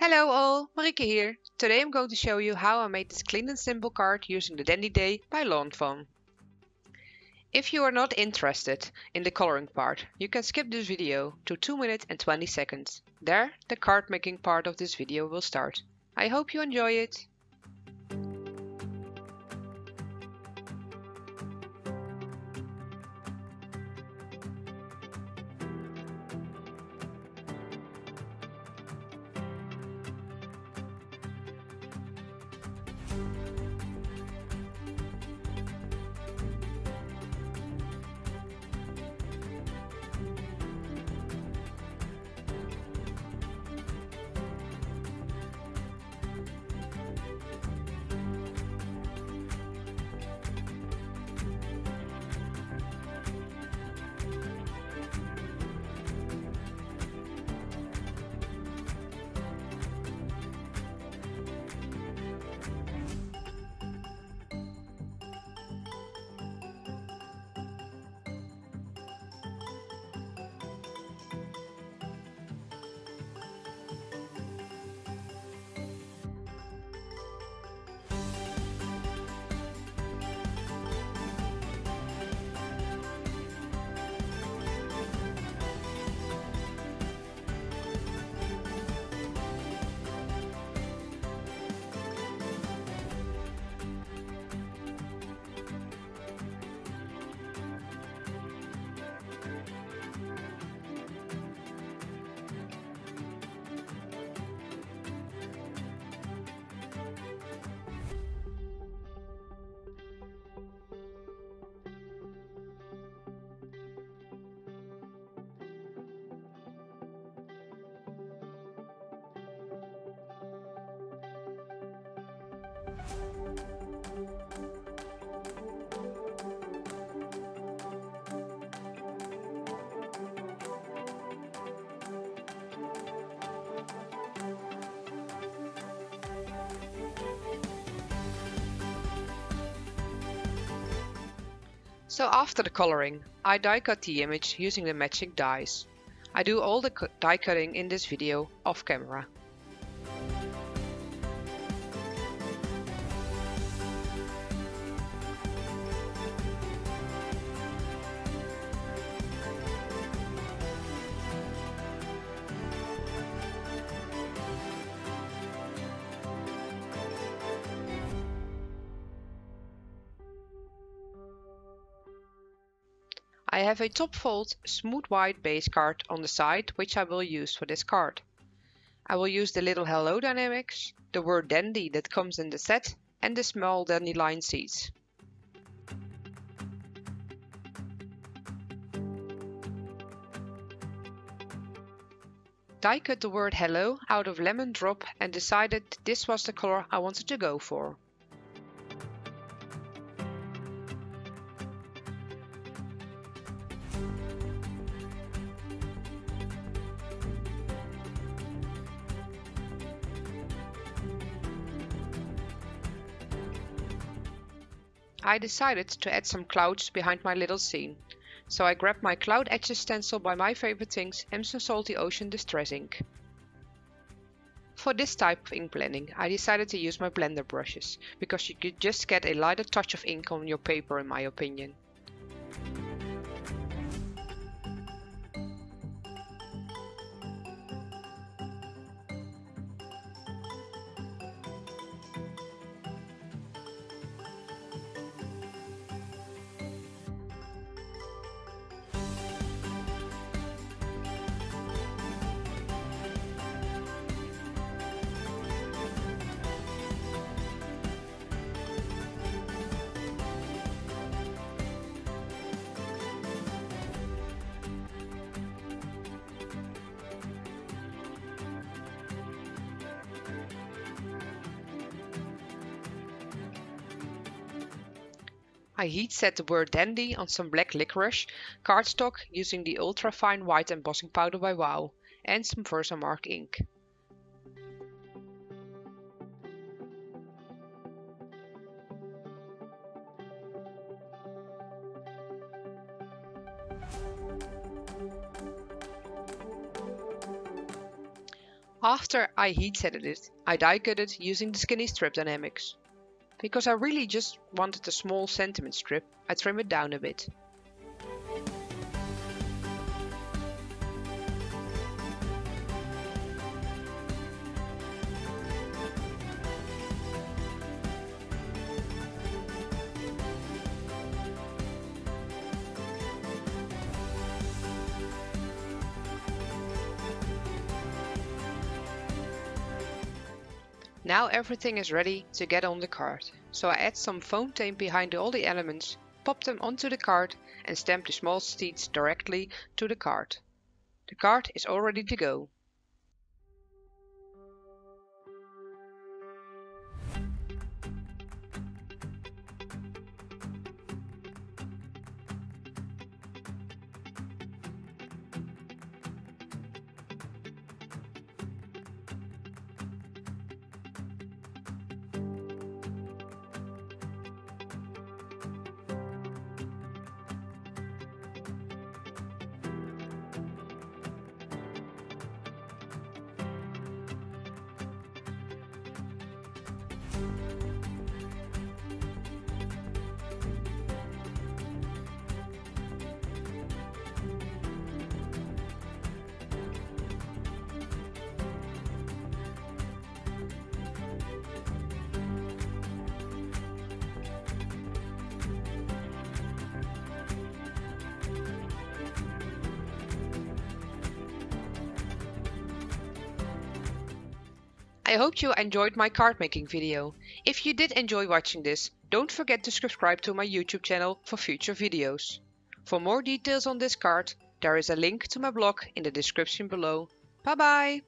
Hello all, Marike here. Today I'm going to show you how I made this clean and simple card using the Dandy Day by Lawn Fawn. If you are not interested in the coloring part, you can skip this video to 2 minutes and 20 seconds. There, the card making part of this video will start. I hope you enjoy it. So after the coloring, I die cut the image using the matching dies. I do all the die cutting in this video off camera. I have a top fold smooth white base card on the side which I will use for this card. I will use the little Hello Dynamics, the word dandy that comes in the set and the small dandelion seeds. Die cut the word hello out of lemon drop and decided this was the color I wanted to go for. I decided to add some clouds behind my little scene, so I grabbed my Cloud Edges stencil by my favorite things and some Salty Ocean Distress ink. For this type of ink blending, I decided to use my blender brushes, because you could just get a lighter touch of ink on your paper in my opinion. I heat set the word dandy on some black licorice cardstock using the ultra fine white embossing powder by Wow and some Versamark ink. After I heat setted it, I die cut it using the skinny strip dynamics. Because I really just wanted a small sentiment strip, I trim it down a bit. Now everything is ready to get on the card, so I add some foam tape behind all the elements, pop them onto the card and stamp the small seeds directly to the card. The card is all ready to go. I hope you enjoyed my card making video. If you did enjoy watching this, don't forget to subscribe to my YouTube channel for future videos. For more details on this card, there is a link to my blog in the description below. Bye bye!